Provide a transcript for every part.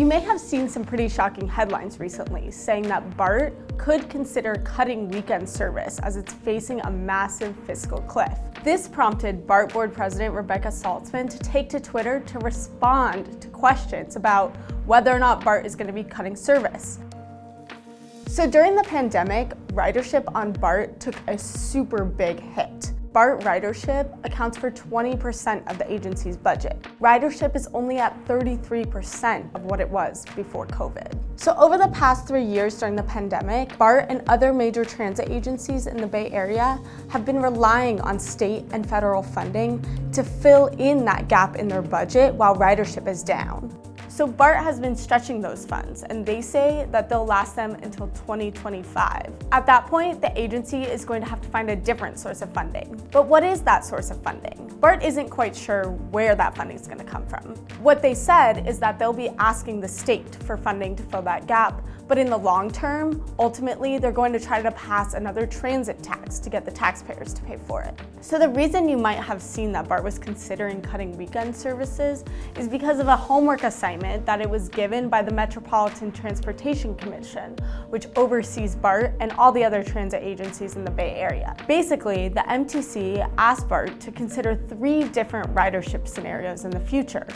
may have seen some pretty shocking headlines recently saying that BART could consider cutting weekend service as it's facing a massive fiscal cliff. This prompted BART board president Rebecca Saltzman to take to Twitter to respond to questions about whether or not BART is going to be cutting service. So during the pandemic, ridership on BART took a super big hit. BART ridership accounts for 20% of the agency's budget. Ridership is only at 33% of what it was before COVID. So over the past 3 years during the pandemic, BART and other major transit agencies in the Bay Area have been relying on state and federal funding to fill in that gap in their budget while ridership is down. So BART has been stretching those funds, and they say that they'll last them until 2025. At that point, the agency is going to have to find a different source of funding. But what is that source of funding? BART isn't quite sure where that funding is going to come from. What they said is that they'll be asking the state for funding to fill that gap, but in the long term, ultimately, they're going to try to pass another transit tax to get the taxpayers to pay for it. So the reason you might have seen that BART was considering cutting weekend services is because of a homework assignment that it was given by the Metropolitan Transportation Commission, which oversees BART and all the other transit agencies in the Bay Area. Basically, the MTC asked BART to consider 3 different ridership scenarios in the future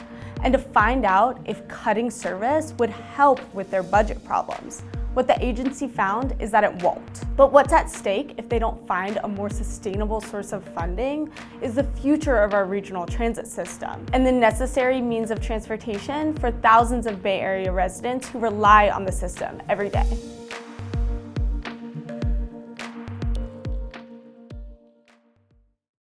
and to find out if cutting service would help with their budget problems. What the agency found is that it won't. But what's at stake if they don't find a more sustainable source of funding is the future of our regional transit system and the necessary means of transportation for thousands of Bay Area residents who rely on the system every day.